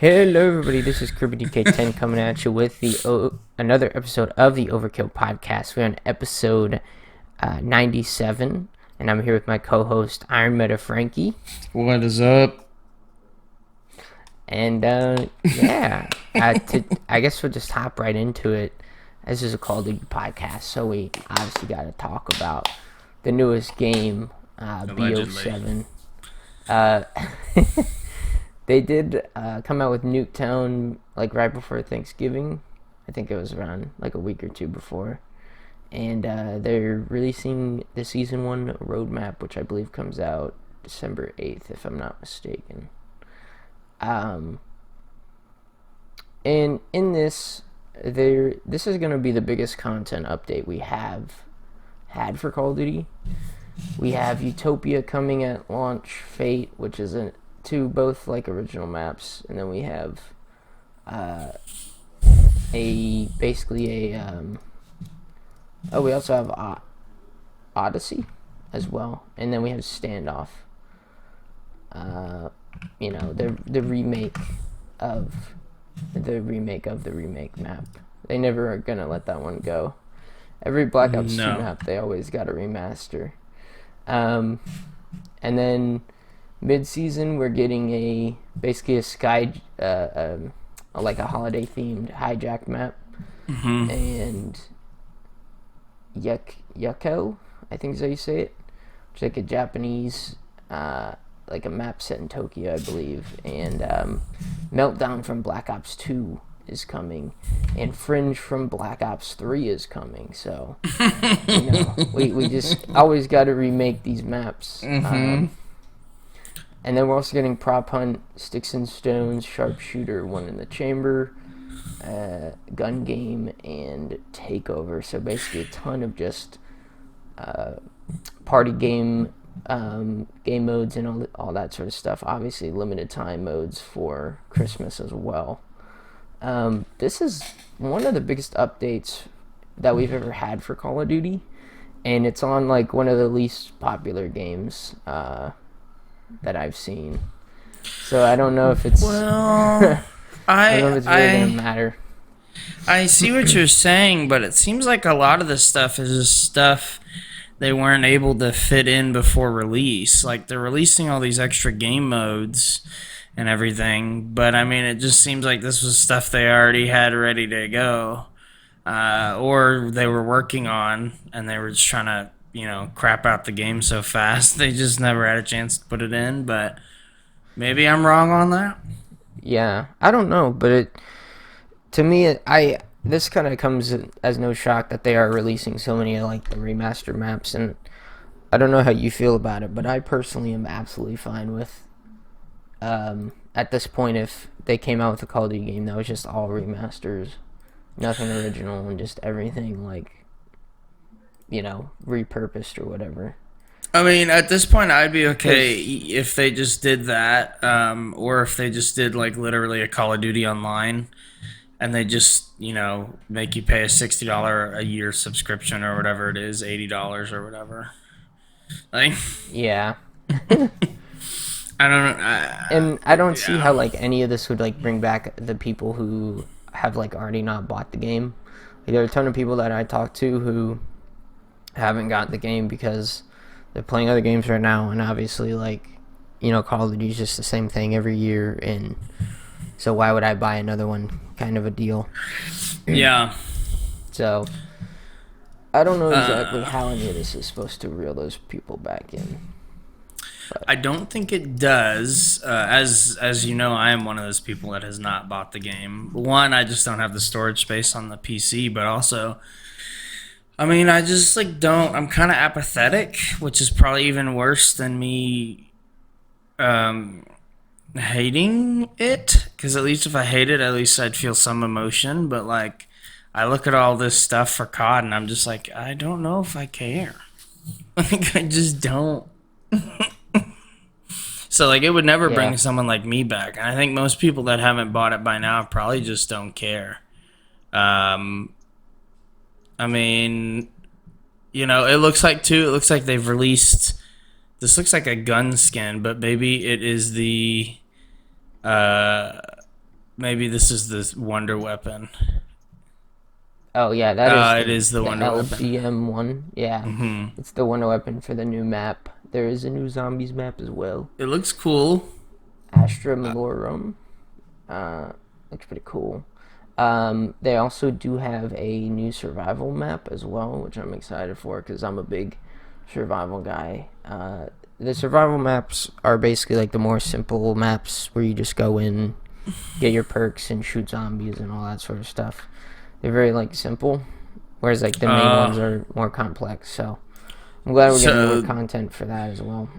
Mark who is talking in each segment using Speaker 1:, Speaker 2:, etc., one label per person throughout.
Speaker 1: Hello, everybody. This is KirbyDK10 coming at you with another episode of the Overkill Podcast. We're on episode 97, and I'm here with my co-host Iron Meta Frankie.
Speaker 2: What is up?
Speaker 1: And I guess we'll just hop right into it. This is a Call of Duty podcast, so we obviously got to talk about the newest game, Bo7. They did come out with Nuketown like right before Thanksgiving. I think it was around like a week or two before. And they're releasing the Season 1 roadmap, which I believe comes out December 8th, if I'm not mistaken. And in this is going to be the biggest content update we have had for Call of Duty. We have Utopia coming at launch, Fate, which is two both like original maps, and then we have we also have Odyssey as well, and then we have Standoff. The remake of the remake map. They never are gonna let that one go. Every Black Ops 2 map, they always got a remaster. And then mid-season, we're getting basically a sky, like a holiday-themed hijack map, and Yucko, I think is how you say it, which is like a Japanese, like a map set in Tokyo, I believe, and Meltdown from Black Ops 2 is coming, and Fringe from Black Ops 3 is coming, so, we just always got to remake these maps. And then we're also getting Prop Hunt, Sticks and Stones, Sharpshooter, One in the Chamber, Gun Game, and Takeover. So basically a ton of just party game modes and all that sort of stuff. Obviously limited time modes for Christmas as well. This is one of the biggest updates that we've ever had for Call of Duty. And it's on like one of the least popular games that I've seen, so I don't know if it's I don't know if it's really gonna matter.
Speaker 2: I see what you're saying, but it seems like a lot of this stuff is just stuff they weren't able to fit in before release. Like they're releasing all these extra game modes and everything, but I mean it just seems like this was stuff they already had ready to go, or they were working on and they were just trying to crap out the game so fast they just never had a chance to put it in. But maybe I'm wrong on that.
Speaker 1: Yeah, I don't know, but this kind of comes as no shock that they are releasing so many like the remaster maps, and I don't know how you feel about it, but I personally am absolutely fine with at this point if they came out with a Call of Duty game that was just all remasters, nothing original, and just everything like repurposed or whatever.
Speaker 2: I mean, at this point, I'd be okay if they just did that, or if they just did like literally a Call of Duty Online, and they just make you pay a $60 a year subscription or whatever it is, $80 or whatever. Like,
Speaker 1: yeah.
Speaker 2: I don't know.
Speaker 1: And I don't see how like any of this would like bring back the people who have like already not bought the game. Like, there are a ton of people that I talk to who haven't got the game because they're playing other games right now, and obviously like Call of Duty is just the same thing every year, and so why would I buy another one, kind of a deal.
Speaker 2: Yeah.
Speaker 1: So I don't know exactly how any of this is supposed to reel those people back in, but
Speaker 2: I don't think it does. As you know, I am one of those people that has not bought the game. One, I just don't have the storage space on the PC, but also I mean, I just don't. I'm kind of apathetic, which is probably even worse than me hating it. Because at least if I hate it, at least I'd feel some emotion. But like, I look at all this stuff for COD, and I'm just like, I don't know if I care. Like, I just don't. So like, it would never bring someone like me back. And I think most people that haven't bought it by now probably just don't care. I mean, it looks like they've released, this looks like a gun skin, but maybe it is the maybe this is the wonder weapon.
Speaker 1: Oh yeah, that is
Speaker 2: It is the wonder weapon.
Speaker 1: LGM one. Yeah, it's the wonder weapon for the new map. There is a new zombies map as well.
Speaker 2: It looks cool.
Speaker 1: Astra Malorum. Looks pretty cool. They also do have a new survival map as well, which I'm excited for because I'm a big survival guy. The survival maps are basically like the more simple maps where you just go in, get your perks, and shoot zombies and all that sort of stuff. They're very like simple, whereas like the main ones are more complex. So I'm glad we're getting more content for that as well.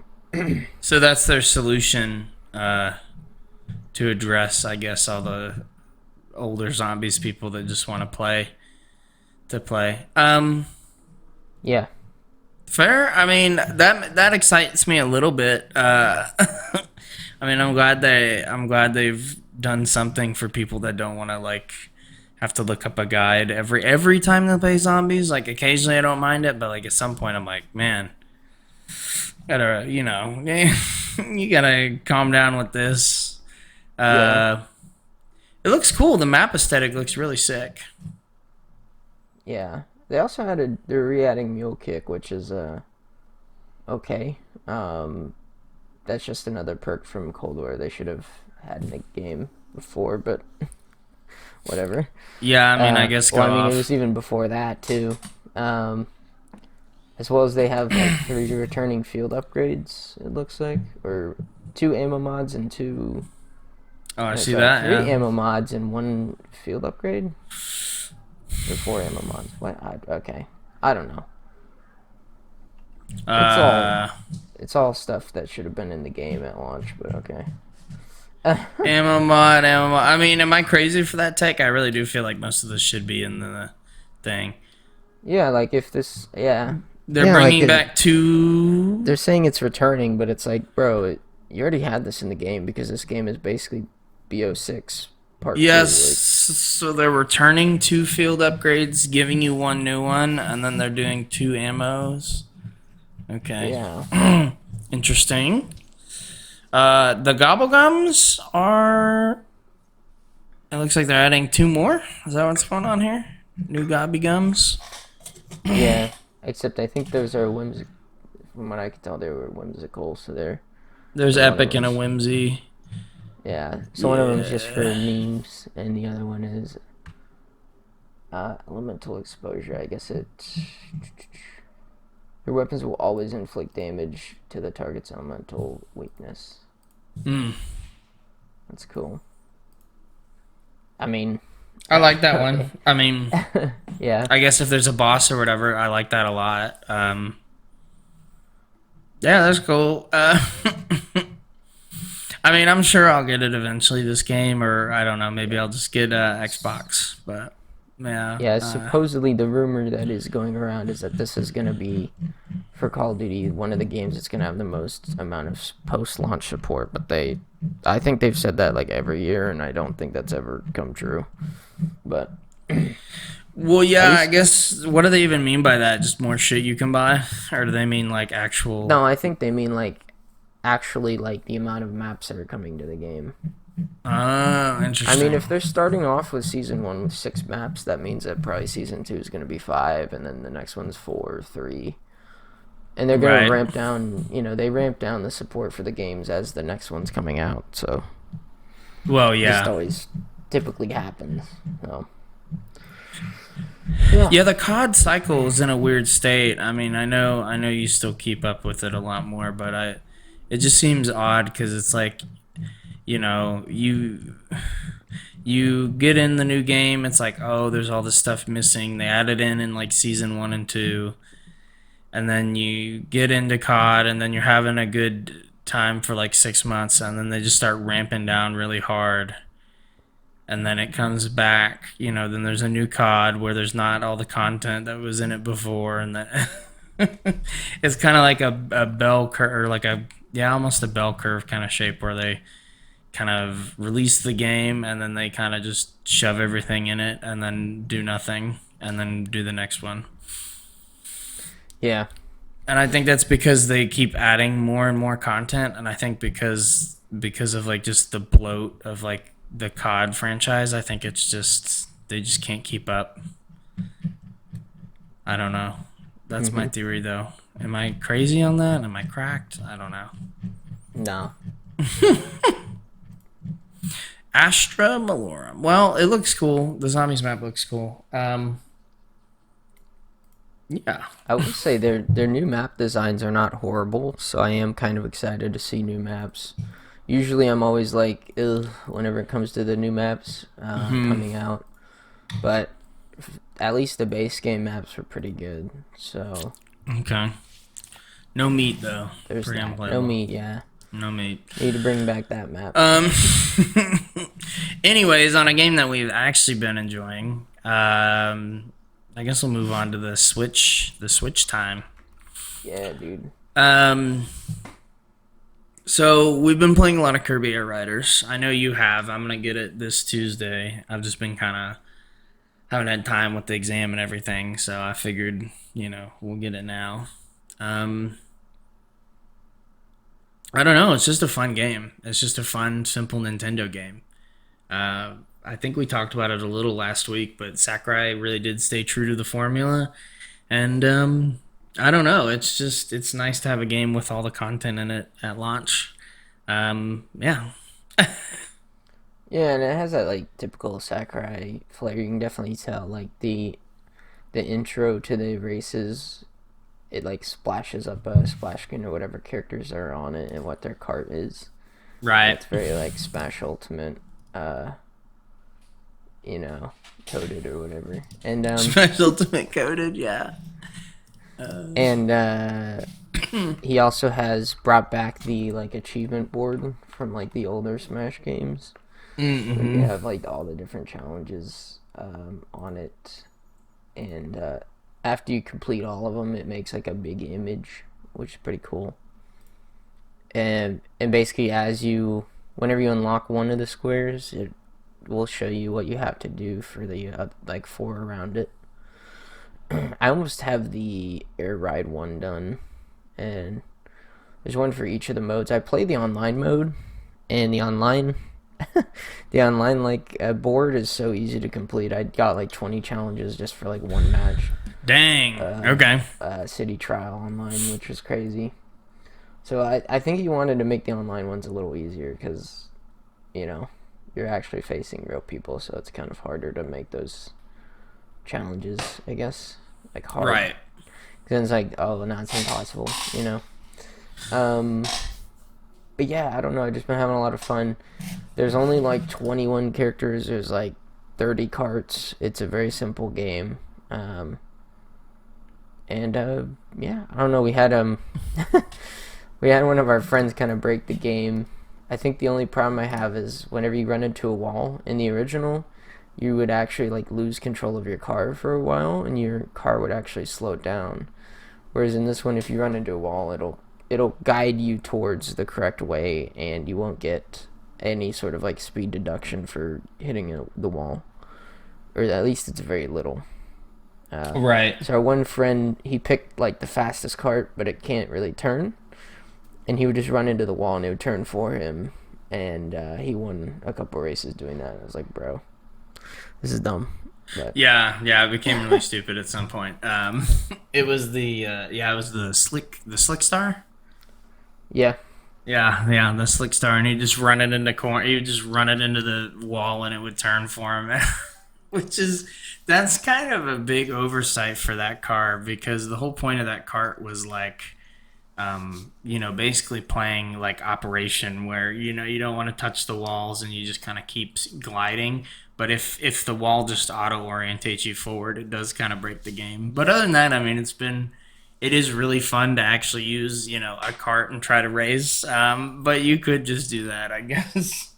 Speaker 2: So that's their solution to address, I guess, all the older zombies people that just want to play.
Speaker 1: Yeah.
Speaker 2: Fair. I mean, that excites me a little bit. I mean, I'm glad they've done something for people that don't want to like have to look up a guide every time they play zombies. Like occasionally I don't mind it, but like at some point I'm like, man, gotta you gotta calm down with this. It looks cool. The map aesthetic looks really sick.
Speaker 1: Yeah. They also they're re-adding Mule Kick, which is okay. That's just another perk from Cold War they should have had in the game before, but whatever.
Speaker 2: Yeah, I mean, I guess
Speaker 1: it was even before that too. As well as they have like 3 returning field upgrades. It looks like, or 2 ammo mods and 2.
Speaker 2: Oh, I see that.
Speaker 1: 3 ammo mods and 1 field upgrade. Or 4 ammo mods. What? Okay, I don't know. It's all stuff that should have been in the game at launch, but okay.
Speaker 2: ammo mod. I mean, am I crazy for that tech? I really do feel like most of this should be in the thing.
Speaker 1: Yeah, like if this,
Speaker 2: they're bringing back 2.
Speaker 1: They're saying it's returning, but it's like, bro, you already had this in the game because this game is basically BO6 part 2.
Speaker 2: Yes, so they're returning 2 field upgrades, giving you 1 new one, and then they're doing 2 ammos. Okay.
Speaker 1: Yeah.
Speaker 2: Interesting. The Gobblegums are... It looks like they're adding 2 more. Is that what's going on here? New Gobblegums?
Speaker 1: Yeah. Except I think those are whimsical. From what I can tell, they were whimsical, so
Speaker 2: there's Epic and a Whimsy.
Speaker 1: Yeah. So one of them is just for memes, and the other one is elemental exposure. I guess your weapons will always inflict damage to the target's elemental weakness. That's cool. I mean,
Speaker 2: I like that one. I mean,
Speaker 1: yeah.
Speaker 2: I guess if there's a boss or whatever, I like that a lot. Yeah, that's cool. I mean, I'm sure I'll get it eventually, this game, or I don't know, maybe I'll just get Xbox, but yeah.
Speaker 1: Yeah, supposedly the rumor that is going around is that this is going to be, for Call of Duty, one of the games that's going to have the most amount of post-launch support, but I think they've said that like every year, and I don't think that's ever come true. But
Speaker 2: well, yeah, I guess, what do they even mean by that? Just more shit you can buy? Or do they mean like actual...
Speaker 1: No, I think they mean like actually like the amount of maps that are coming to the game.
Speaker 2: Oh, interesting.
Speaker 1: I mean, if they're starting off with Season 1 with 6 maps, that means that probably Season 2 is going to be 5, and then the next one's 4 or 3. And they're going to ramp down, they ramp down the support for the games as the next one's coming out, so...
Speaker 2: Well, yeah.
Speaker 1: This always typically happens, so...
Speaker 2: Yeah, the COD cycle is in a weird state. I mean, I know you still keep up with it a lot more, but it just seems odd because it's like, you get in the new game, it's like, oh, there's all this stuff missing. They added in like Season 1 and 2, and then you get into COD, and then you're having a good time for like 6 months, and then they just start ramping down really hard. And then it comes back, then there's a new COD where there's not all the content that was in it before. And that it's kind of like a bell curve, or like almost a bell curve kind of shape where they kind of release the game and then they kind of just shove everything in it and then do nothing and then do the next one.
Speaker 1: Yeah.
Speaker 2: And I think that's because they keep adding more and more content. And I think because of like just the bloat of like the COD franchise. I think it's just they just can't keep up. I don't know. That's my theory, though. Am I crazy on that? Am I cracked? I don't know.
Speaker 1: No.
Speaker 2: Astra Malorum. Well, it looks cool. The zombies map looks cool. Yeah.
Speaker 1: I would say their new map designs are not horrible, so I am kind of excited to see new maps. Usually I'm always like, ugh, whenever it comes to the new maps coming out. But at least the base game maps were pretty good, so...
Speaker 2: Okay. No meat, though.
Speaker 1: There's that. No meat, yeah.
Speaker 2: No meat.
Speaker 1: Need to bring back that map.
Speaker 2: Anyways, on a game that we've actually been enjoying, I guess we'll move on to the Switch time.
Speaker 1: Yeah, dude.
Speaker 2: So we've been playing a lot of Kirby Air Riders. I know you have. I'm gonna get it this Tuesday. I've just been kind of haven't had time with the exam and everything, so I figured, we'll get it now. I don't know. It's just a fun game. It's just a fun, simple Nintendo game. I think we talked about it a little last week, but Sakurai really did stay true to the formula. And I don't know. It's nice to have a game with all the content in it at launch. Yeah.
Speaker 1: Yeah, and it has that like typical Sakurai flair. You can definitely tell like the intro to the races. It like splashes up a splash screen or whatever characters are on it and what their cart is.
Speaker 2: Right.
Speaker 1: It's very like Smash Ultimate, coded or whatever. And
Speaker 2: Smash Ultimate coded, yeah.
Speaker 1: And he also has brought back the like achievement board from like the older Smash games.
Speaker 2: Mm-hmm.
Speaker 1: Where you have like all the different challenges on it, and after you complete all of them, it makes like a big image, which is pretty cool. And basically, whenever you unlock one of the squares, it will show you what you have to do for the like 4 around it. I almost have the air ride one done, and there's one for each of the modes. I play the online mode, and the online board is so easy to complete. I got like 20 challenges just for like one match.
Speaker 2: Dang. Okay.
Speaker 1: City trial online, which was crazy. So I think he wanted to make the online ones a little easier because, you're actually facing real people, so it's kind of harder to make those challenges, I guess, like hard.
Speaker 2: Right.
Speaker 1: Because it's like, oh, no, it's impossible, But yeah, I don't know. I've just been having a lot of fun. There's only like 21 characters. There's like 30 carts. It's a very simple game. Yeah, I don't know. We had we had one of our friends kind of break the game. I think the only problem I have is whenever you run into a wall in the original, you would actually like lose control of your car for a while, and your car would actually slow down. Whereas in this one, if you run into a wall, it'll guide you towards the correct way, and you won't get any sort of like speed deduction for hitting the wall, or at least it's very little.
Speaker 2: Right.
Speaker 1: So our one friend, he picked like the fastest cart, but it can't really turn, and he would just run into the wall and it would turn for him, and he won a couple races doing that. I was like, bro, this is dumb. But
Speaker 2: Yeah, it became really stupid at some point. It was the slick star.
Speaker 1: Yeah.
Speaker 2: Yeah, the slick star, and he'd just run it into the wall, and it would turn for him. That's kind of a big oversight for that car, because the whole point of that cart was like, basically playing like Operation, where you don't want to touch the walls and you just kind of keep gliding. But if the wall just auto orientates you forward, it does kind of break the game. But other than that, I mean, it is really fun to actually use a cart and try to race. But you could just do that, I guess.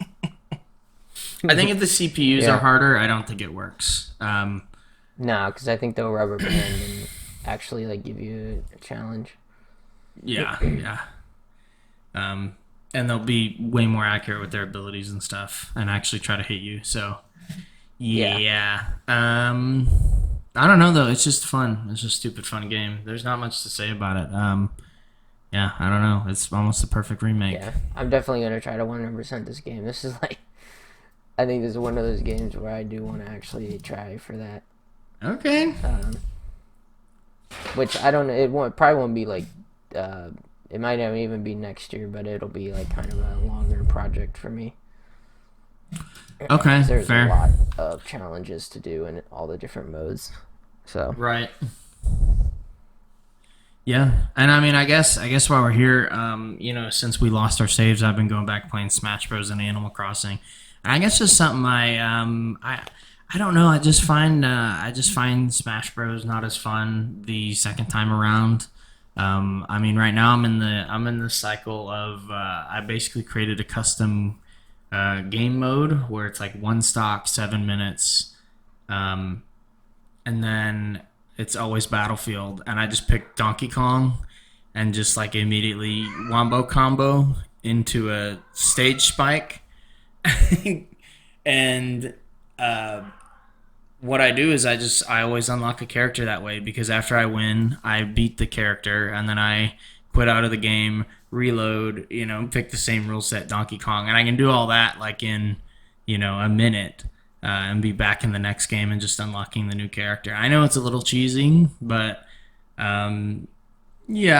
Speaker 2: I think if the CPUs are harder, I don't think it works.
Speaker 1: No, because I think they'll rubber band and actually like give you a challenge.
Speaker 2: Yeah. And they'll be way more accurate with their abilities and stuff, and actually try to hit you. So, yeah. I don't know though. It's just fun. It's just a stupid fun game. There's not much to say about it. Yeah, I don't know. It's almost the perfect remake.
Speaker 1: Yeah, I'm definitely gonna try to 100% this game. This is like, I think this is one of those games where I do want to actually try for that.
Speaker 2: Okay.
Speaker 1: Which I don't know. Probably won't be like. It might not even be next year, but it'll be like kind of a longer project for me.
Speaker 2: Okay.
Speaker 1: There's
Speaker 2: fair.
Speaker 1: a lot of challenges to do in all the different modes. So.
Speaker 2: Right. Yeah, and I mean, I guess while we're here, since we lost our saves, I've been going back playing Smash Bros. And Animal Crossing. And I guess just something I don't know. I just find Smash Bros. Not as fun the second time around. I mean, right now I'm in the cycle of I basically created a custom game mode where it's like one stock, 7 minutes, and then it's always Battlefield, and I just picked Donkey Kong and just like immediately wombo combo into a stage spike. And what I do is I always unlock a character that way, because after I win, I beat the character, and then I quit out of the game, reload, pick the same rule set, Donkey Kong, and I can do all that like in a minute. And be back in the next game and just unlocking the new character. I know it's a little cheesy, but yeah,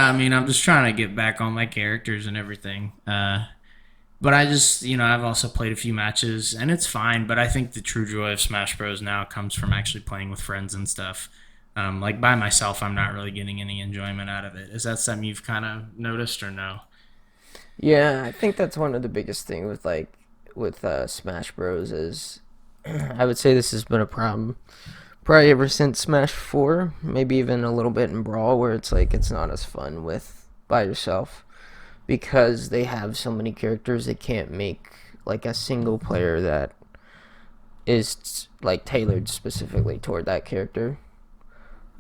Speaker 2: I mean, I'm just trying to get back on my characters and everything. But I just, I've also played a few matches, and it's fine, but I think the true joy of Smash Bros. Now comes from actually playing with friends and stuff. Like by myself, I'm not really getting any enjoyment out of it. Is that something you've kind of noticed or no?
Speaker 1: Yeah, I think that's one of the biggest thing with Smash Bros. Is I would say this has been a problem probably ever since Smash 4, maybe even a little bit in Brawl, where it's like it's not as fun by yourself because they have so many characters. They can't make like a single player that is like tailored specifically toward that character.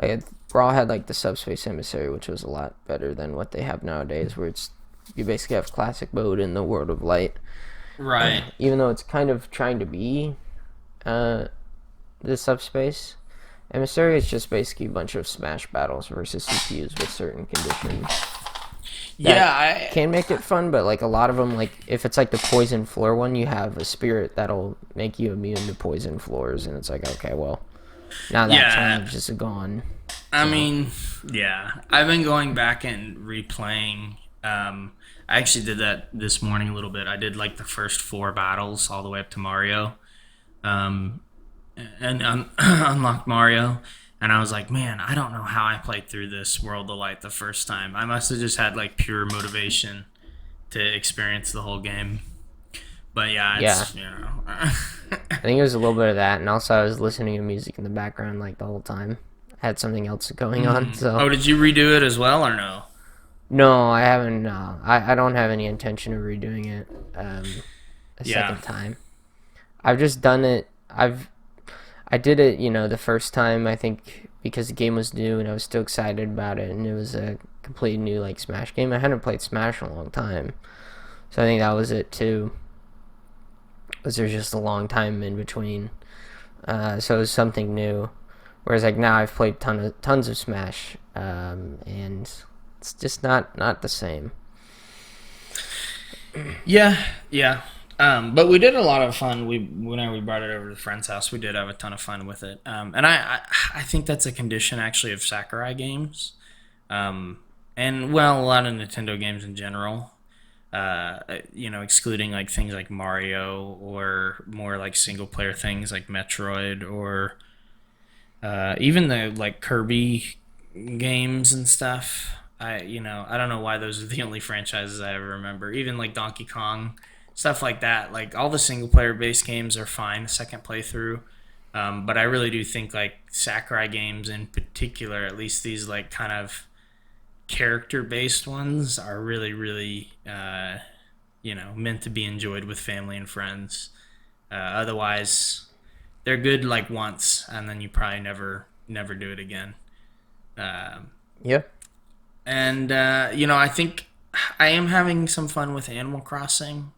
Speaker 1: Like Brawl had like the Subspace Emissary, which was a lot better than what they have nowadays, where you basically have classic mode in the World of Light.
Speaker 2: Right.
Speaker 1: Even though it's kind of trying to be the Subspace Emissary, is just basically a bunch of Smash battles versus CPUs with certain conditions.
Speaker 2: Yeah, I
Speaker 1: can make it fun, but like a lot of them, like if it's like the poison floor one, you have a spirit that'll make you immune to poison floors, and it's like, okay, well, now that challenge is gone.
Speaker 2: I mean, yeah, I've been going back and replaying. I actually did that this morning a little bit. I did like the first 4 battles all the way up to Mario. And unlocked Mario, and I was like, man, I don't know how I played through this World of Light the first time. I must have just had like pure motivation to experience the whole game. But yeah, it's,
Speaker 1: I think it was a little bit of that, and also I was listening to music in the background like the whole time. I had something else going on. So.
Speaker 2: Oh, did you redo it as well or no?
Speaker 1: No, I haven't. I don't have any intention of redoing it second time. I've just done it. I did it, the first time, I think, because the game was new and I was still excited about it, and it was a completely new, like, Smash game. I hadn't played Smash in a long time, so I think that was it, too. Was there's just a long time in between, so it was something new. Whereas, like, now I've played tons of Smash, and it's just not the same.
Speaker 2: Yeah. But we did a lot of fun. Whenever we brought it over to the friend's house, we did have a ton of fun with it. And I think that's a condition actually of Sakurai games, and well, a lot of Nintendo games in general. Excluding like things like Mario or more like single player things like Metroid or even the like Kirby games and stuff. I don't know why those are the only franchises I ever remember. Even like Donkey Kong. Stuff like that. Like all the single player based games are fine second playthrough, but I really do think like Sakurai games in particular, at least these like kind of character based ones, are really meant to be enjoyed with family and friends. Otherwise, they're good like once, and then you probably never do it again.
Speaker 1: Yeah.
Speaker 2: And I think I am having some fun with Animal Crossing.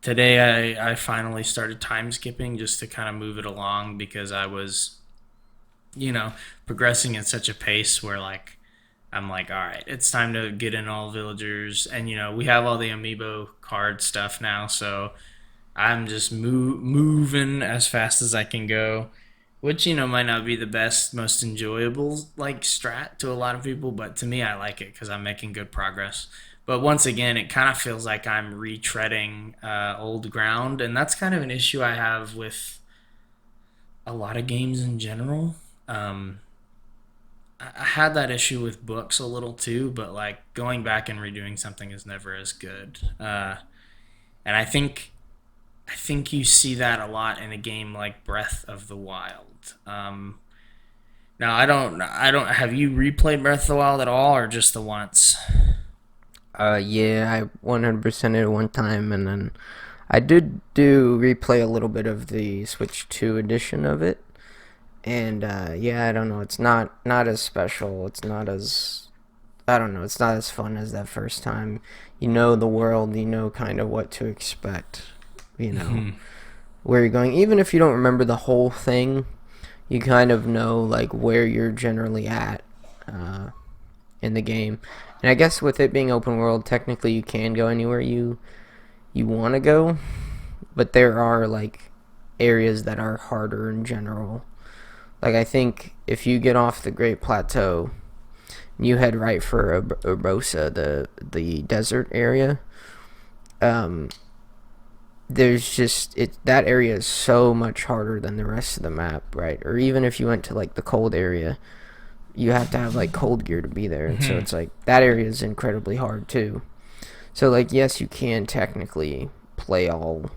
Speaker 2: Today I finally started time skipping just to kind of move it along, because I was, progressing at such a pace where like I'm like, all right, it's time to get in all villagers, and we have all the amiibo card stuff now, so I'm just moving as fast as I can go, which might not be the best, most enjoyable like strat to a lot of people, but to me, I like it because I'm making good progress. But once again, it kind of feels like I'm retreading old ground, and that's kind of an issue I have with a lot of games in general. Um, I had that issue with books a little too, but like going back and redoing something is never as good. And I think you see that a lot in a game like Breath of the Wild. Now I don't. Have you replayed Breath of the Wild at all, or just the once?
Speaker 1: Yeah, I 100% it one time, and then I did do replay a little bit of the Switch 2 edition of it. And yeah, I don't know. It's not as special. It's not as I don't know. It's not as fun as that first time. You know the world. You know kind of what to expect. You know
Speaker 2: Hmm.
Speaker 1: where you're going. Even if you don't remember the whole thing, you kind of know like where you're generally at uh, in the game. And I guess with it being open world, technically you can go anywhere you want to go, but there are like areas that are harder in general. Like I think if you get off the Great Plateau, you head right for Urbosa, the desert area. Um, there's just that area is so much harder than the rest of the map, right? Or even if you went to like the cold area, you have to have like cold gear to be there, and so
Speaker 2: Hmm.
Speaker 1: it's like that area is incredibly hard too. So like yes, you can technically play all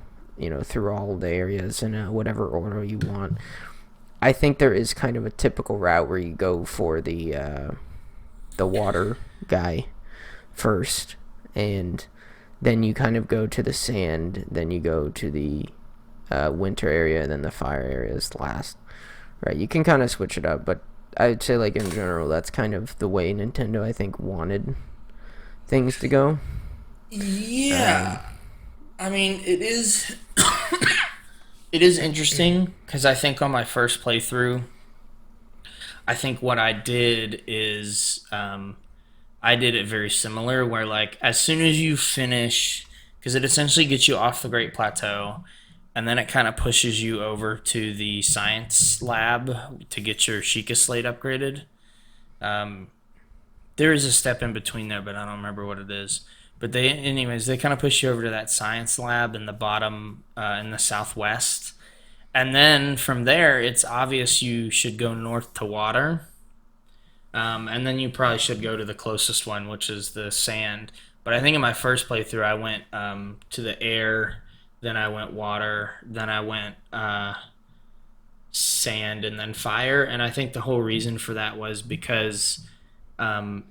Speaker 1: through all the areas in whatever order you want. I think there is kind of a typical route where you go for the water guy first, and then you kind of go to the sand, then you go to the winter area, and then the fire area is last. Right? You can kind of switch it up, but I'd say like in general, that's kind of the way Nintendo I think wanted things to go. Um,
Speaker 2: Yeah, I mean it is. It is interesting because I think on my first playthrough, I think what I did is I did it very similar, where like as soon as you finish, because it essentially gets you off the Great Plateau, and then it kind of pushes you over to the science lab to get your Sheikah slate upgraded. Um, there is a step in between there, but I don't remember what it is. But anyways, they kind of push you over to that science lab in the bottom, in the southwest, and then from there, it's obvious you should go north to water. And then you probably should go to the closest one, which is the sand. But I think in my first playthrough, I went to the air, then I went water, then I went sand, and then fire. And I think the whole reason for that was because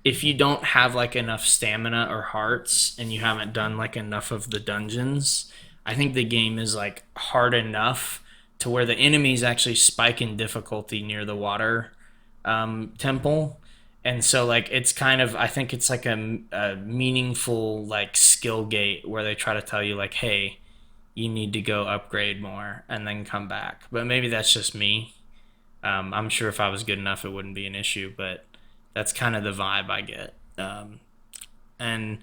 Speaker 2: if you don't have like enough stamina or hearts and you haven't done like enough of the dungeons, I think the game is like hard enough to where the enemies actually spike in difficulty near the water temple. And so like it's kind of I think it's like a meaningful like skill gate where they try to tell you like, hey, you need to go upgrade more and then come back. But maybe that's just me. I'm sure if I was good enough, it wouldn't be an issue. But that's kind of the vibe I get. And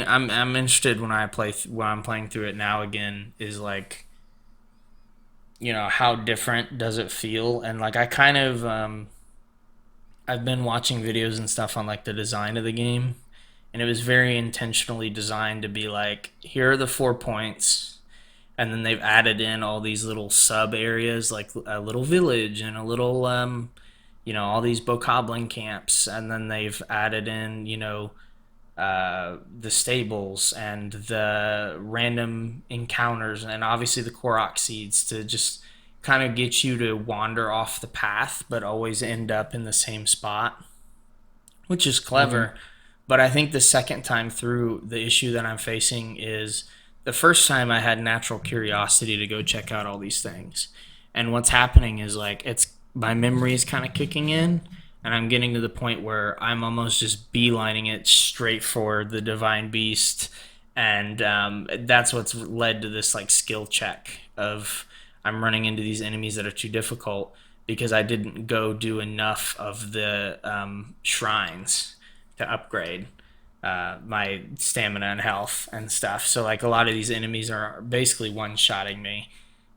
Speaker 2: I'm interested when when I'm playing through it now again is like how different does it feel, and like I kind of I've been watching videos and stuff on like the design of the game, and it was very intentionally designed to be like, here are the 4 points, and then they've added in all these little sub areas, like a little village and a little, all these bokoblin camps, and then they've added in, the stables and the random encounters, and obviously the Korok seeds to just kind of get you to wander off the path, but always end up in the same spot, which is
Speaker 1: mhm.
Speaker 2: clever. But I think the second time through, the issue that I'm facing is the first time I had natural curiosity to go check out all these things. And what's happening is like it's my memory is kind of kicking in, and I'm getting to the point where I'm almost just beelining it straight for the divine beast, and that's what's led to this like skill check of I'm running into these enemies that are too difficult because I didn't go do enough of the shrines to upgrade. my stamina and health and stuff. So like a lot of these enemies are basically one-shotting me,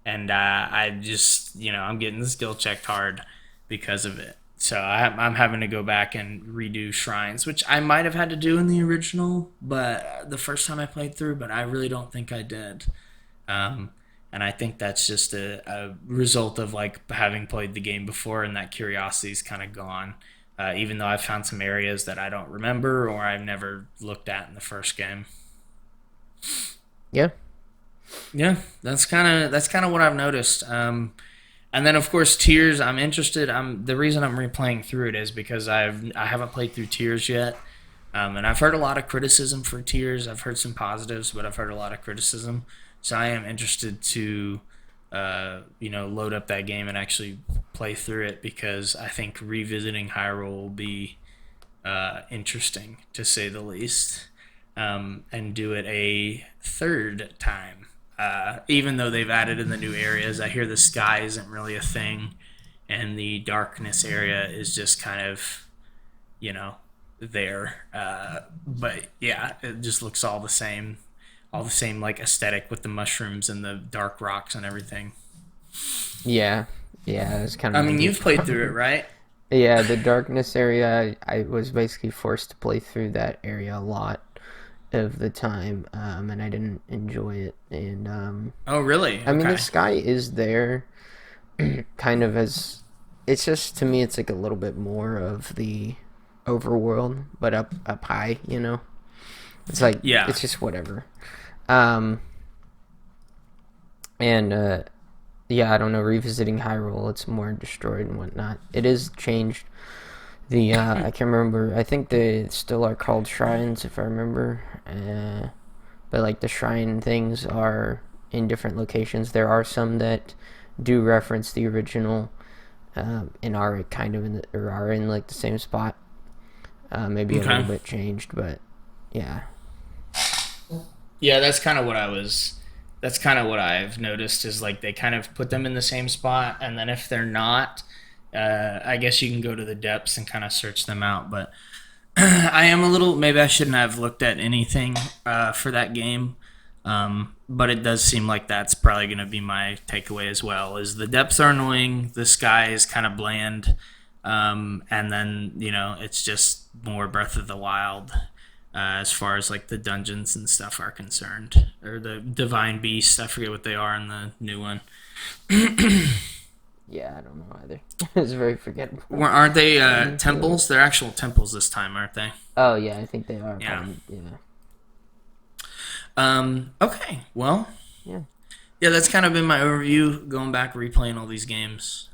Speaker 2: and I just I'm getting the skill checked hard because of it. So I'm having to go back and redo shrines, which I might have had to do in the original, but the first time I played through, but I really don't think I did. Um, and I think that's just a result of like having played the game before, and that curiosity's kind of gone. Even though I've found some areas that I don't remember or I've never looked at in the first game.
Speaker 1: Yeah.
Speaker 2: Yeah, that's kind of what I've noticed. And then of course Tears, I'm interested. The reason I'm replaying through it is because I haven't played through Tears yet, and I've heard a lot of criticism for Tears. I've heard some positives, but I've heard a lot of criticism. So I am interested to, load up that game and actually play through it, because I think revisiting Hyrule will be interesting to say the least, and do it a third time. Even though they've added in the new areas, I hear the sky isn't really a thing, and the darkness area is just kind of, there. But yeah, it just looks all the same like aesthetic with the mushrooms and the dark rocks and everything.
Speaker 1: Yeah, it's kind of.
Speaker 2: I mean, you've played through it, right?
Speaker 1: Yeah, the darkness area, I was basically forced to play through that area a lot of the time, and I didn't enjoy it. And
Speaker 2: oh, really?
Speaker 1: I mean, the sky is there, kind of as. It's just, to me, it's like a little bit more of the overworld, but up high, It's like, it's just whatever. I don't know, revisiting Hyrule, it's more destroyed and whatnot. It is changed. I can't remember, I think they still are called shrines, if I remember. But like the shrine things are in different locations. There are some that do reference the original, and are kind of are in like the same spot. Maybe a little bit changed, but yeah.
Speaker 2: Yeah, that's kind of what I've noticed, is like they kind of put them in the same spot, and then if they're not, I guess you can go to the depths and kind of search them out. But I am maybe I shouldn't have looked at anything for that game, but it does seem like that's probably going to be my takeaway as well, is the depths are annoying, the sky is kind of bland, and then it's just more Breath of the Wild. As far as like the dungeons and stuff are concerned, or the divine beasts, I forget what they are in the new one.
Speaker 1: Yeah, I don't know either. It's very forgettable.
Speaker 2: Aren't they temples? They're actual temples this time, aren't they?
Speaker 1: Oh yeah, I think they are.
Speaker 2: Yeah. Okay. Well.
Speaker 1: Yeah.
Speaker 2: Yeah, that's kind of been my overview. Going back, replaying all these games.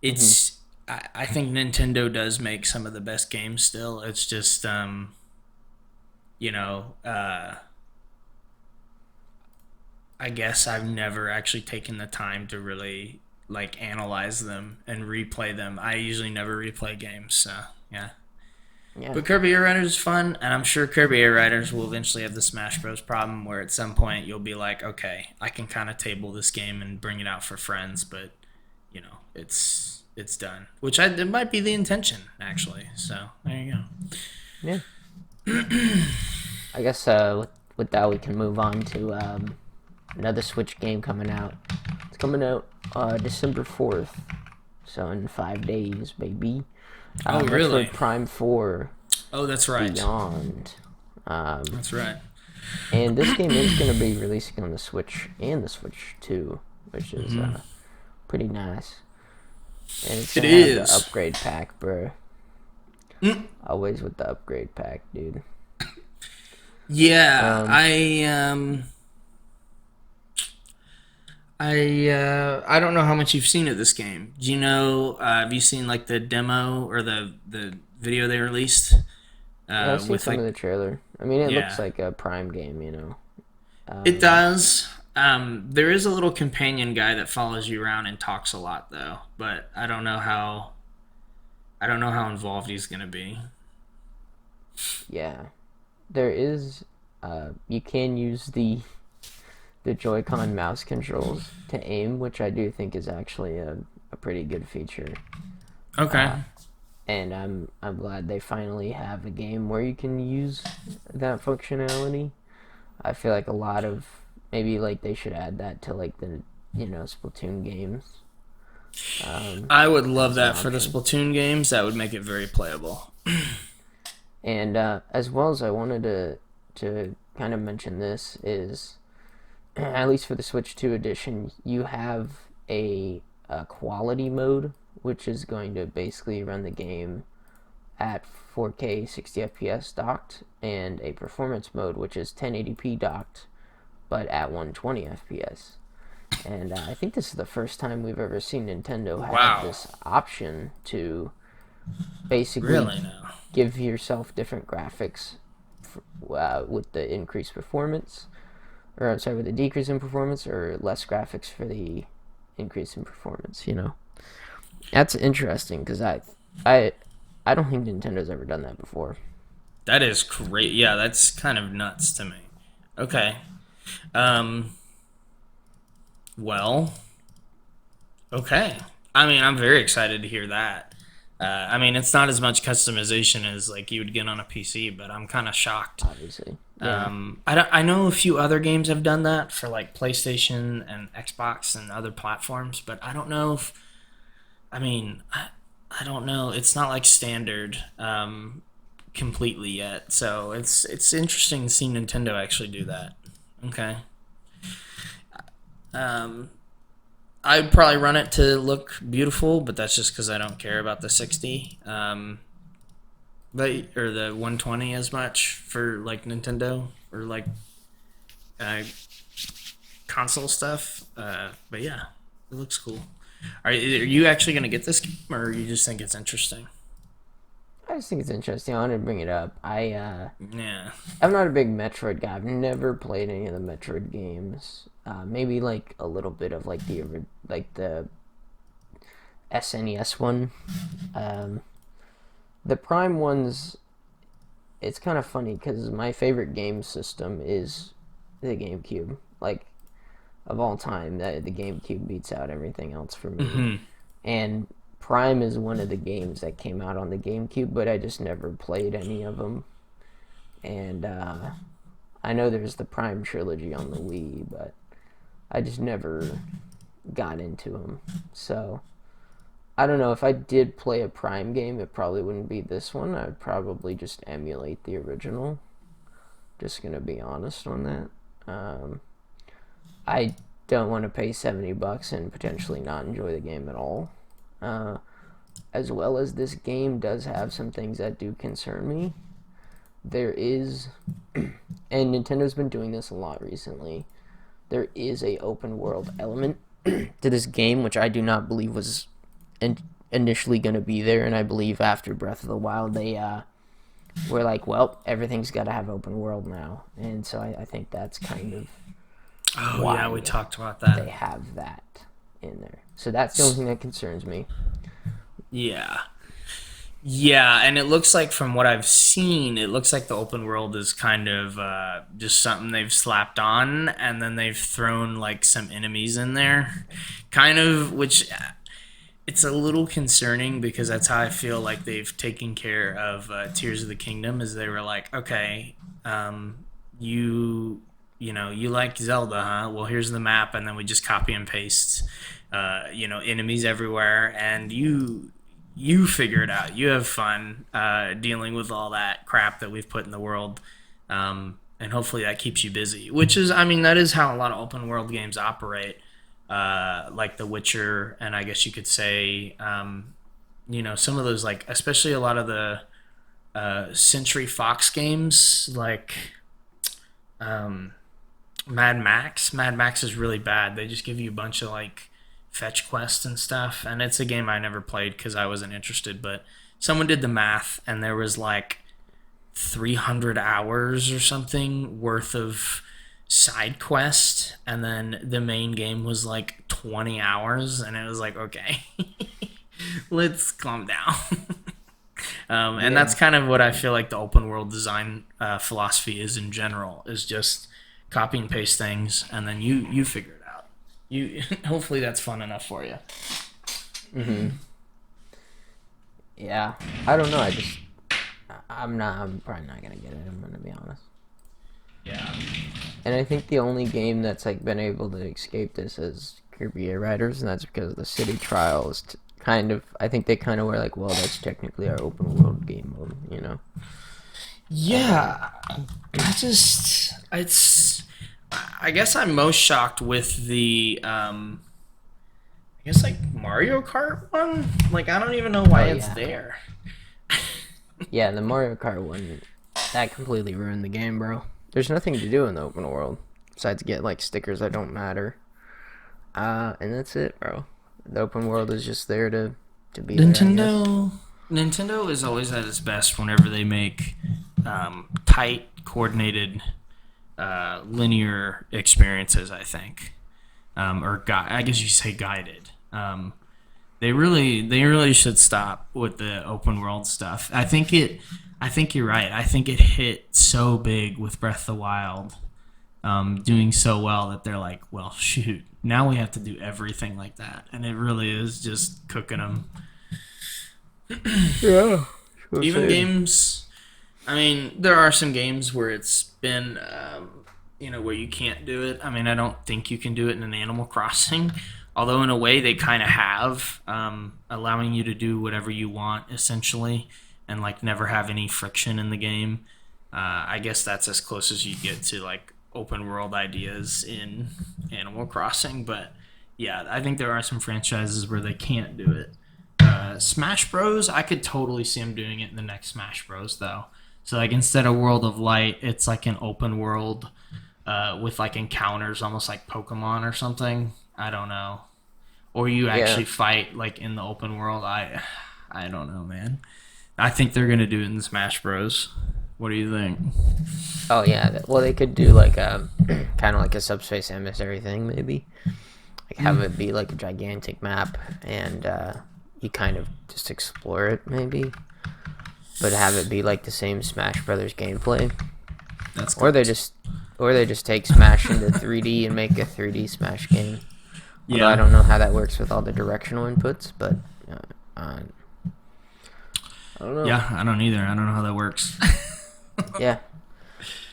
Speaker 2: It's. I think Nintendo does make some of the best games still. It's just, I guess I've never actually taken the time to really like analyze them and replay them. I usually never replay games, so yeah. But Kirby Air Riders is fun, and I'm sure Kirby Air Riders will eventually have the Smash Bros. Problem where at some point you'll be like, okay, I can kind of table this game and bring it out for friends, but it's done, which it might be the intention, actually. So there you
Speaker 1: go. Yeah. I guess with that we can move on to another Switch game coming out. It's coming out December 4th, so in 5 days, baby.
Speaker 2: Oh, really?
Speaker 1: Metroid Prime 4.
Speaker 2: Oh, that's right.
Speaker 1: Beyond.
Speaker 2: That's right.
Speaker 1: And this game is going to be releasing on the Switch and the Switch 2, which is pretty nice. And it's gonna have the upgrade pack, bro. Always with the upgrade pack, dude.
Speaker 2: Yeah, I don't know how much you've seen of this game. Do you know? Have you seen like the demo or the video they released?
Speaker 1: I've seen some of the trailer. I mean, it looks like a Prime game,
Speaker 2: It does. There is a little companion guy that follows you around and talks a lot, though. But I don't know how involved he's gonna be.
Speaker 1: Yeah, there is. You can use the Joy-Con mouse controls to aim, which I do think is actually a pretty good feature.
Speaker 2: Okay.
Speaker 1: and I'm glad they finally have a game where you can use that functionality. I feel like a lot of maybe like they should add that to like the Splatoon games.
Speaker 2: I would love
Speaker 1: As an
Speaker 2: that for the
Speaker 1: option.
Speaker 2: Splatoon games. That would make it very playable.
Speaker 1: And as well as I wanted to kind of mention this is, at least for the Switch 2 edition, you have a quality mode, which is going to basically run the game at 4K 60 FPS docked, and a performance mode, which is 1080p docked, but at 120 FPS. And I think this is the first time we've ever seen Nintendo have
Speaker 2: Wow.
Speaker 1: this option to basically
Speaker 2: Really now?
Speaker 1: give yourself different graphics with the increased performance, or I'm sorry, with the decrease in performance, or less graphics for the increase in performance. That's interesting because I don't think Nintendo's ever done that before.
Speaker 2: That is great. Yeah, that's kind of nuts to me. Okay. Well, okay. I mean, I'm very excited to hear that. I mean, it's not as much customization as like you would get on a PC, but I'm kind of shocked.
Speaker 1: Obviously, yeah.
Speaker 2: I know a few other games have done that for like PlayStation and Xbox and other platforms, but I don't know if. I mean, I don't know. It's not like standard completely yet, so it's interesting to see Nintendo actually do that. Okay. I'd probably run it to look beautiful, but that's just because I don't care about the 60, but or the 120 as much for like Nintendo or like uh, console stuff. But yeah, it looks cool. Are you actually gonna get this game, or you just think it's interesting?
Speaker 1: I just think it's interesting. I wanted to bring it up.
Speaker 2: Yeah.
Speaker 1: I'm not a big Metroid guy. I've never played any of the Metroid games. Maybe like a little bit of like the SNES one. The Prime ones. It's kind of funny because my favorite game system is the GameCube. Like, of all time, the GameCube beats out everything else for me. And Prime is one of the games that came out on the GameCube, but I just never played any of them. And I know there's the Prime trilogy on the Wii, but I just never got into them. So I don't know, if I did play a Prime game, it probably wouldn't be this one. I would probably just emulate the original. Just gonna be honest on that. I don't want to pay $70 and potentially not enjoy the game at all. As well as this game does have some things that do concern me. There is, and Nintendo's been doing this a lot recently, there is a open world element to this game, which I do not believe was initially going to be there, and I believe after Breath of the Wild they were like, well, everything's got to have open world now, and so I think that's kind of
Speaker 2: Oh yeah, we talked about
Speaker 1: they
Speaker 2: that.
Speaker 1: have that in there. So that's the only thing that concerns me.
Speaker 2: Yeah. Yeah, and it looks like from what I've seen, it looks like the open world is kind of just something they've slapped on, and then they've thrown like some enemies in there, kind of, which it's a little concerning because that's how I feel like they've taken care of Tears of the Kingdom. Is they were like, okay, you like Zelda, huh? Well, here's the map, and then we just copy and paste, enemies everywhere, and you figure it out. You have fun dealing with all that crap that we've put in the world, and hopefully that keeps you busy. Which is, I mean, that is how a lot of open world games operate, like The Witcher, and I guess you could say, some of those, like, especially a lot of the Century Fox games, like Mad Max. Mad Max is really bad. They just give you a bunch of like fetch quests and stuff, and it's a game I never played because I wasn't interested, but someone did the math and there was like 300 hours or something worth of side quest, and then the main game was like 20 hours, and it was like, okay, let's calm down. And that's kind of what I feel like the open world design philosophy is in general, is just copy and paste things, and then you figure it out. You hopefully that's fun enough for you.
Speaker 1: Yeah, I don't know. I'm probably not gonna get it. I'm gonna be honest.
Speaker 2: Yeah.
Speaker 1: And I think the only game that's like been able to escape this is Kirby Air Riders, and that's because the city trials kind of. I think they kind of were like, well, that's technically our open world game mode, you know.
Speaker 2: Yeah, I guess I'm most shocked with the, I guess like Mario Kart one. Like I don't even know why it's
Speaker 1: Yeah.
Speaker 2: there.
Speaker 1: Yeah, the Mario Kart one, that completely ruined the game, bro. There's nothing to do in the open world besides get like stickers that don't matter. And that's it, bro. The open world is just there to be there, I guess.
Speaker 2: Nintendo is always at its best whenever they make tight, coordinated, linear experiences. I think, I guess you say guided. They really should stop with the open world stuff. I think you're right. I think it hit so big with Breath of the Wild, doing so well that they're like, well, shoot, now we have to do everything like that, and it really is just cooking them.
Speaker 1: Yeah.
Speaker 2: Even games. I mean, there are some games where it's been, where you can't do it. I mean, I don't think you can do it in an Animal Crossing, although in a way they kind of have, allowing you to do whatever you want essentially, and like never have any friction in the game. I guess that's as close as you get to like open world ideas in Animal Crossing, but yeah, I think there are some franchises where they can't do it. Smash Bros, I could totally see them doing it in the next Smash Bros though. So like instead of World of Light, it's like an open world with like encounters, almost like Pokemon or something. I don't know. Or you actually fight like in the open world. I don't know, man. I think they're gonna do it in Smash Bros. What do you think?
Speaker 1: Oh yeah. Well, they could do like a kind of like a subspace emissary thing, maybe. Like have it be like a gigantic map, and you kind of just explore it, maybe. But have it be like the same Smash Brothers gameplay.
Speaker 2: That's
Speaker 1: Or they just take Smash into 3D and make a 3D Smash game. Although I don't know how that works with all the directional inputs, but I don't know.
Speaker 2: Yeah, I don't either. I don't know how that works.
Speaker 1: Yeah.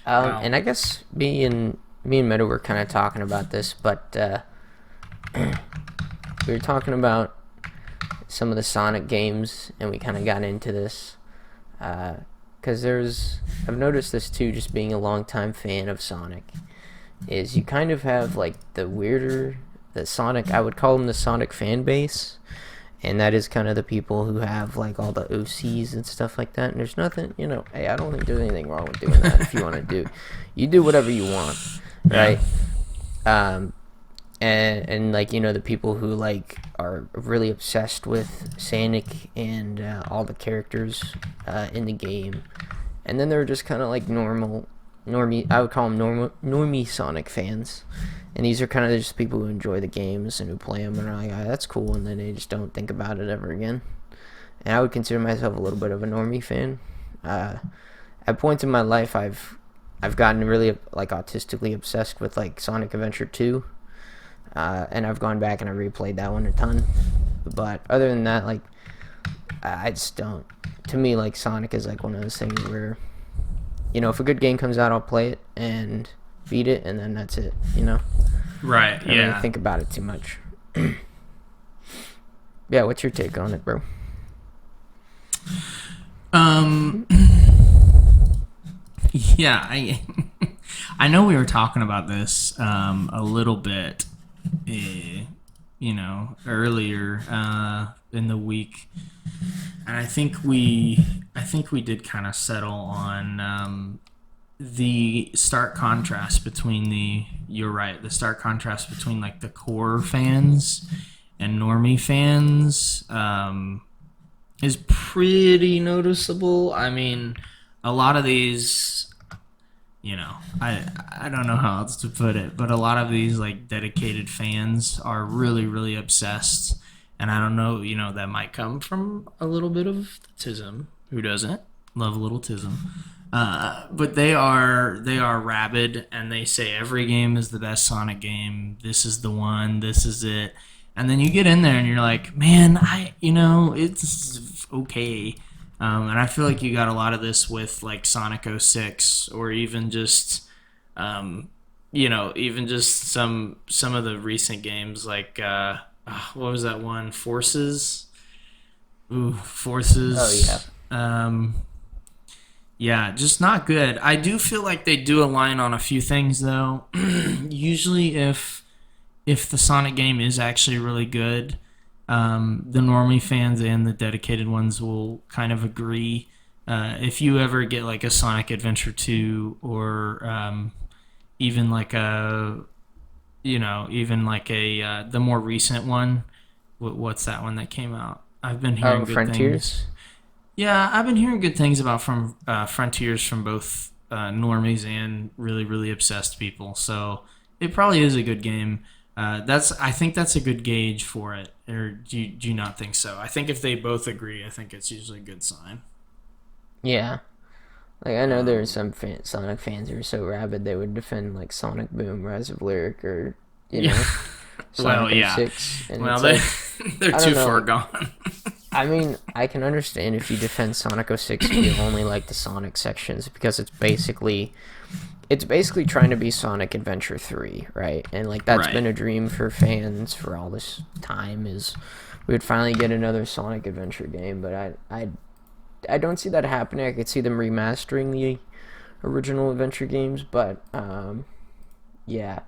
Speaker 2: Wow.
Speaker 1: And I guess me and Meadow were kind of talking about this, but we were talking about some of the Sonic games, and we kind of got into this because I've noticed this too, just being a longtime fan of Sonic, is you kind of have like the Sonic, I would call them the Sonic fan base, and that is kind of the people who have like all the OCs and stuff like that. And there's nothing, hey, I don't think there's anything wrong with doing that. If you want to you do whatever you want, right? And like, the people who like are really obsessed with Sonic and all the characters in the game, and then they're just kind of like normie, I would call them normie Sonic fans. And these are kind of just people who enjoy the games and who play them and are like, oh, that's cool, and then they just don't think about it ever again. And I would consider myself a little bit of a normie fan. At points in my life, I've gotten really like autistically obsessed with like Sonic Adventure 2, and I've gone back and I replayed that one a ton. But other than that, like, I just don't. To me, like, Sonic is like one of those things where, if a good game comes out, I'll play it and beat it, and then that's it.
Speaker 2: Right.
Speaker 1: I don't really think about it too much. Yeah, what's your take on it, bro?
Speaker 2: Yeah, I know we were talking about this a little bit, earlier in the week, and I think we did kind of settle on the stark contrast between you're right, the stark contrast between like the core fans and normie fans is pretty noticeable. I mean, a lot of these, I don't know how else to put it, but a lot of these like dedicated fans are really, really obsessed. And I don't know, that might come from a little bit of tism. Who doesn't love a little tism? But they are rabid, and they say every game is the best Sonic game. This is the one. This is it. And then you get in there and you're like, man, it's okay. And I feel like you got a lot of this with like Sonic 06 or even just, even just some of the recent games like, what was that one? Forces? Ooh, Forces.
Speaker 1: Oh, yeah.
Speaker 2: Yeah, just not good. I do feel like they do align on a few things though. Usually if the Sonic game is actually really good, the normie fans and the dedicated ones will kind of agree. If you ever get like a Sonic Adventure 2 or even like a, the more recent one, what's that one that came out? I've been hearing good
Speaker 1: Frontiers?
Speaker 2: things. Yeah, I've been hearing good things about from Frontiers from both normies and really, really obsessed people. So it probably is a good game. I think that's a good gauge for it. Or do you not think so? I think if they both agree, I think it's usually a good sign.
Speaker 1: Yeah. Like, I know there are some Sonic fans who are so rabid they would defend, like, Sonic Boom, Rise of Lyric, or,
Speaker 2: Yeah. Well,
Speaker 1: Sonic
Speaker 2: yeah.
Speaker 1: 06. And
Speaker 2: Well,
Speaker 1: it's
Speaker 2: they're
Speaker 1: I
Speaker 2: too
Speaker 1: don't know.
Speaker 2: far gone.
Speaker 1: I mean, I can understand if you defend Sonic 06 and you only like the Sonic sections, because it's basically trying to be Sonic Adventure 3, right? And like that's
Speaker 2: Right.
Speaker 1: been a dream for fans for all this time, is we would finally get another Sonic Adventure game, but I don't see that happening. I could see them remastering the original adventure games, but yeah.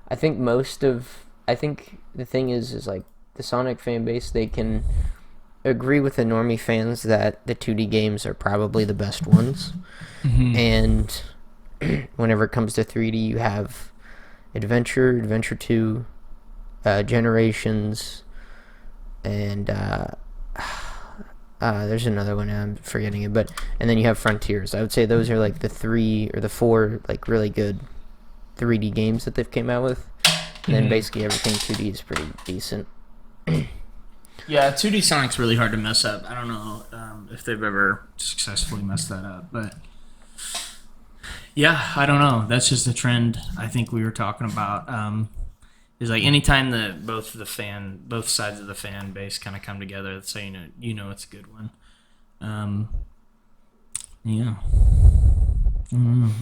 Speaker 1: I think the thing is like the Sonic fan base, they can agree with the normie fans that the 2D games are probably the best ones.
Speaker 2: Mm-hmm.
Speaker 1: And whenever it comes to 3D, you have Adventure 2, Generations, and there's another one, I'm forgetting it, and then you have Frontiers. I would say those are like the 3 or the 4 like really good 3D games that they've came out with. And then basically everything 2D is pretty decent.
Speaker 2: Yeah, 2D Sonic's really hard to mess up. I don't know if they've ever successfully messed that up, but yeah, I don't know. That's just a trend I think we were talking about. Is like anytime that both sides of the fan base kind of come together, that's how you know it's a good one. Yeah.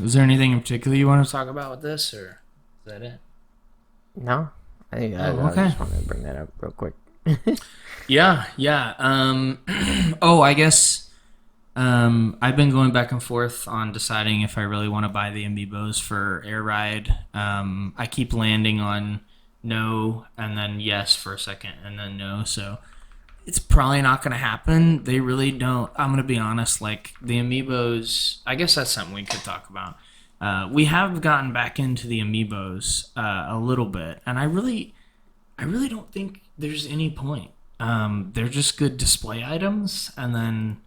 Speaker 2: Is there anything in particular you want to talk about with this, or is that it?
Speaker 1: No, I think I
Speaker 2: okay.
Speaker 1: just want to bring that up real quick.
Speaker 2: Yeah. I guess I've been going back and forth on deciding if I really want to buy the amiibos for Air Ride. I keep landing on no and then yes for a second and then no, so it's probably not going to happen. They really don't. I'm going to be honest, like the amiibos, I guess that's something we could talk about. We have gotten back into the amiibos a little bit, and I really don't think there's any point. They're just good display items, and then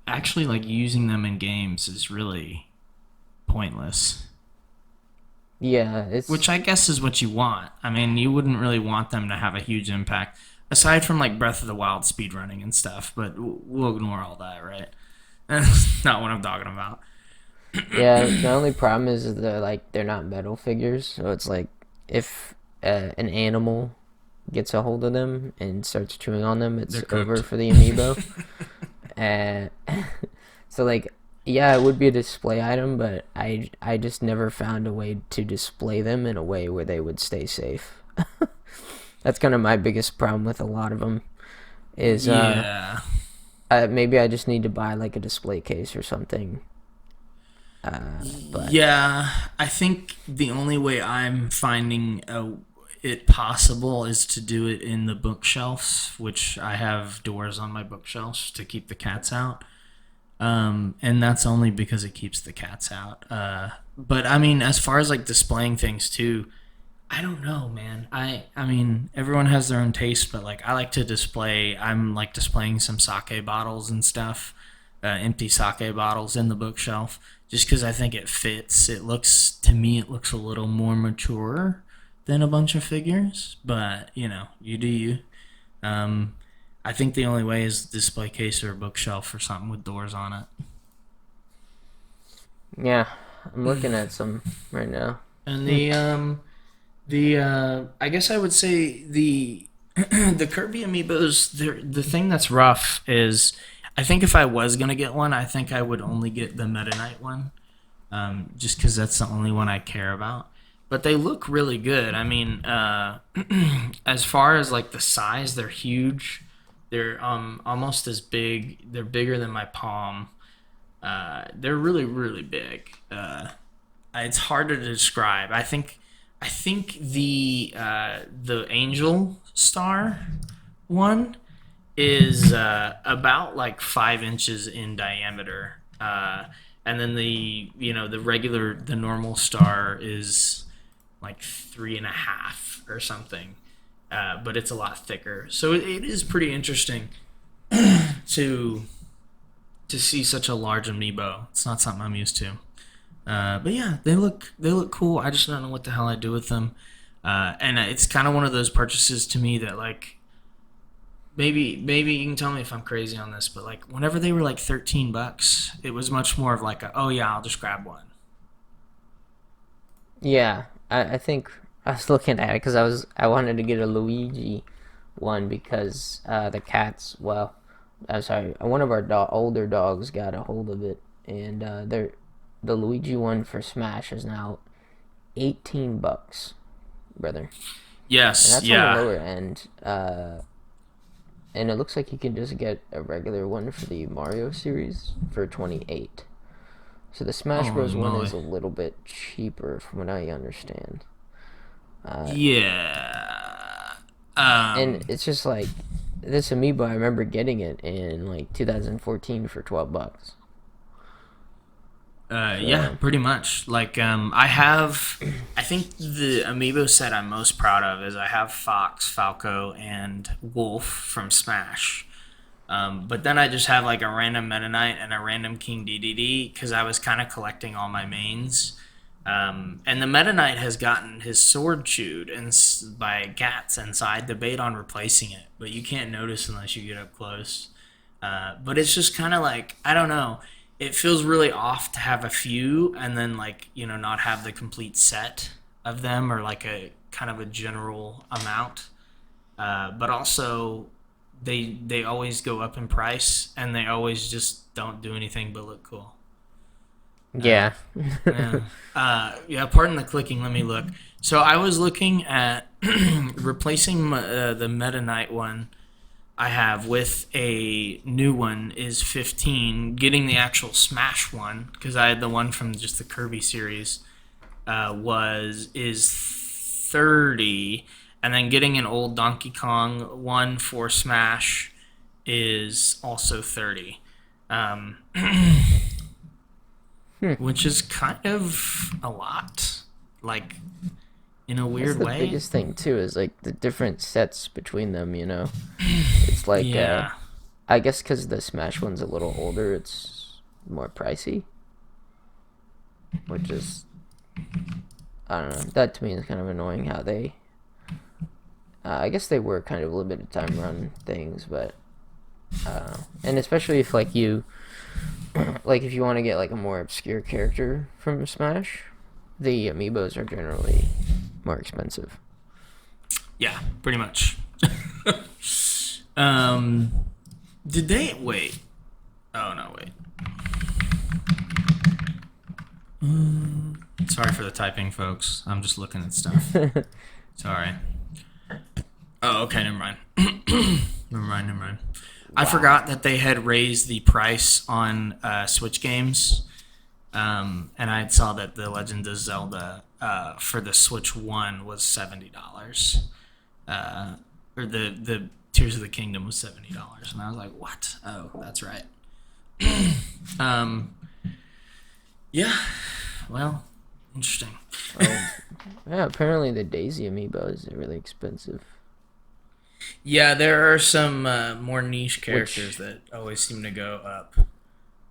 Speaker 2: actually like using them in games is really pointless.
Speaker 1: Yeah,
Speaker 2: Which I guess is what you want. I mean, you wouldn't really want them to have a huge impact, aside from like Breath of the Wild speedrunning and stuff, but we'll ignore all that, right? That's not what I'm talking about.
Speaker 1: Yeah, the only problem is they're not metal figures, so it's like if an animal gets a hold of them and starts chewing on them, it's over for the amiibo. So like, yeah, it would be a display item, but I just never found a way to display them in a way where they would stay safe. That's kind of my biggest problem with a lot of them. Is maybe I just need to buy like a display case or something. But
Speaker 2: yeah, I think the only way I'm finding it possible is to do it in the bookshelves, which I have doors on my bookshelves to keep the cats out. And that's only because it keeps the cats out. But I mean, as far as like displaying things too, I don't know, man. I mean, everyone has their own taste, but like I like to display. I'm like displaying some sake bottles and stuff, empty sake bottles in the bookshelf, just because I think it fits. It looks a little more mature than a bunch of figures, but you do you. I think the only way is display case or a bookshelf or something with doors on it.
Speaker 1: yeah, I'm looking at some right now.
Speaker 2: And the I guess I would say The Kirby amiibos, the thing that's rough is, I think if I was gonna get one, I think I would only get the Meta Knight one, just because that's the only one I care about. But they look really good. I mean, as far as like the size, they're huge. They're almost as big. They're bigger than my palm. They're really really big. It's hard to describe. I think the Angel Star one is about like 5 inches in diameter, and then the normal star is like 3.5 or something, but it's a lot thicker. So it is pretty interesting to see such a large amiibo. It's not something I'm used to. But yeah, they look cool. I just don't know what the hell I do with them. And it's kind of one of those purchases to me that like maybe you can tell me if I'm crazy on this, but like whenever they were like $13, it was much more of like oh yeah, I'll just grab one.
Speaker 1: Yeah, I think I was looking at it because I wanted to get a Luigi one because the cats. Well, I'm sorry, one of our older dogs got a hold of it, and the Luigi one for Smash is now $18, brother. And
Speaker 2: Yes,
Speaker 1: that's on the
Speaker 2: yeah.
Speaker 1: lower end. And it looks like you can just get a regular one for the Mario series for 28. So the Smash
Speaker 2: Holy
Speaker 1: Bros. One
Speaker 2: moly.
Speaker 1: is a little bit cheaper from what I understand.
Speaker 2: Yeah.
Speaker 1: And it's just like this amiibo. I remember getting it in like 2014 for $12.
Speaker 2: Yeah,
Speaker 1: So
Speaker 2: pretty much. Like, I think the amiibo set I'm most proud of is I have Fox, Falco, and Wolf from Smash. But then I just have like a random Meta Knight and a random King DDD because I was kind of collecting all my mains. And the Meta Knight has gotten his sword chewed by cats, and so I debate on replacing it, but you can't notice unless you get up close. But it's just kind of like, I don't know. It feels really off to have a few and then like, not have the complete set of them or like a kind of a general amount. But also they always go up in price and they always just don't do anything but look cool.
Speaker 1: yeah,
Speaker 2: Yeah. Yeah, pardon the clicking. Let me look. So I was looking at replacing the Meta Knight one I have with a new one is 15. Getting the actual Smash one because I had the one from just the Kirby series is 30, and then getting an old Donkey Kong one for Smash is also 30. Um, which is kind of a lot, like in a
Speaker 1: that's
Speaker 2: weird
Speaker 1: the
Speaker 2: way.
Speaker 1: biggest thing too. Is like the different sets between them. It's like
Speaker 2: Yeah,
Speaker 1: I guess because the Smash one's a little older, it's more pricey, which is I don't know. That to me is kind of annoying how they. I guess they were kind of limited time run things, but and especially if like you like if you want to get like a more obscure character from Smash, the amiibos are generally more expensive.
Speaker 2: yeah, pretty much. um, did they wait? Oh no, wait. Sorry for the typing, folks. I'm just looking at stuff. Sorry. Oh, okay, never mind. Never mind. I forgot that they had raised the price on Switch games, and I saw that the Legend of Zelda for the Switch One was $70, or the Tears of the Kingdom was $70, and I was like, what? Oh, that's right. um, yeah. Well, interesting.
Speaker 1: Yeah, apparently the Daisy amiibos are really expensive.
Speaker 2: Yeah, there are some more niche characters that always seem to go up.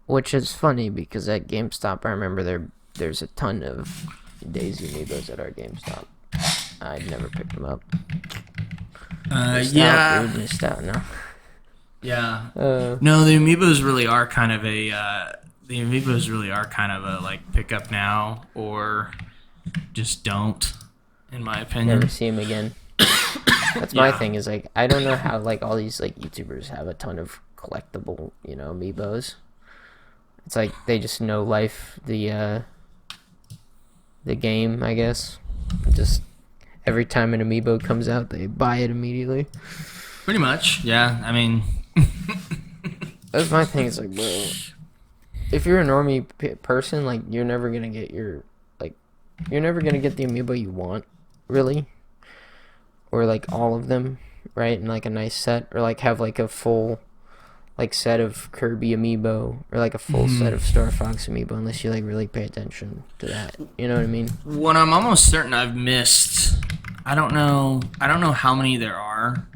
Speaker 1: Which is funny because at GameStop, I remember there's a ton of Daisy amiibos at our GameStop. I'd never picked them up.
Speaker 2: Yeah.
Speaker 1: Dude, missed out. No.
Speaker 2: Yeah.
Speaker 1: Uh,
Speaker 2: No, the amiibos really are kind of a like pick up now or just don't, in my opinion.
Speaker 1: Never see him again. That's my thing. Is like I don't know how like all these like YouTubers have a ton of collectible amiibos. It's like they just know life the game, I guess. Just every time an amiibo comes out, they buy it immediately.
Speaker 2: Pretty much, yeah. I mean,
Speaker 1: that's my thing. It's like, bro, if you're a normie person, like you're never gonna get the amiibo you want, really, or like all of them, right? In like a nice set, or like have like a full like set of Kirby amiibo, or like a full set of Star Fox amiibo, unless you like really pay attention to that. You know what I mean?
Speaker 2: What I'm almost certain I've missed. I don't know how many there are.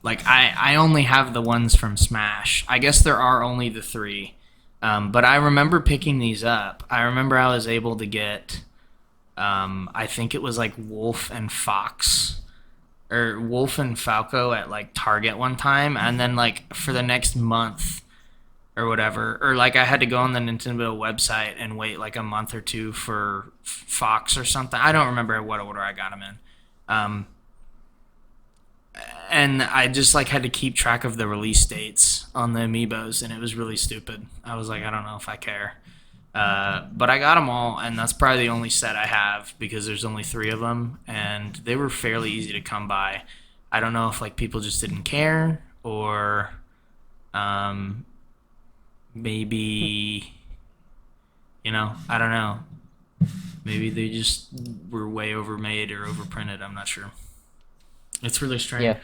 Speaker 2: Like I only have the ones from Smash. I guess there are only the 3. But I remember picking these up. I remember I was able to get, I think it was like Wolf and Fox, or Wolf and Falco at like Target one time, and then like for the next month or whatever, or like I had to go on the Nintendo website and wait like a month or 2 for Fox or something. I don't remember what order I got them in. And I just like had to keep track of the release dates on the amiibos, and it was really stupid. I was like, I don't know if I care. But I got them all, and that's probably the only set I have because there's only 3 of them, and they were fairly easy to come by. I don't know if like people just didn't care, or maybe, I don't know. Maybe they just were way overmade or overprinted. I'm not sure. It's really strange.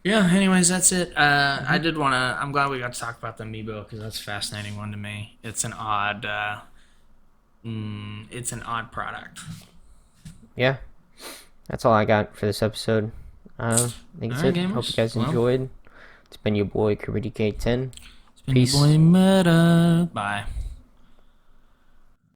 Speaker 2: Yeah, anyways, that's it. I'm glad we got to talk about the amiibo because that's a fascinating one to me. It's an odd product.
Speaker 1: Yeah. That's all I got for this episode. I think it's it. Hope you guys enjoyed. It's been your boy, KirbyDK10.
Speaker 2: It's been your boy, Meta. Bye.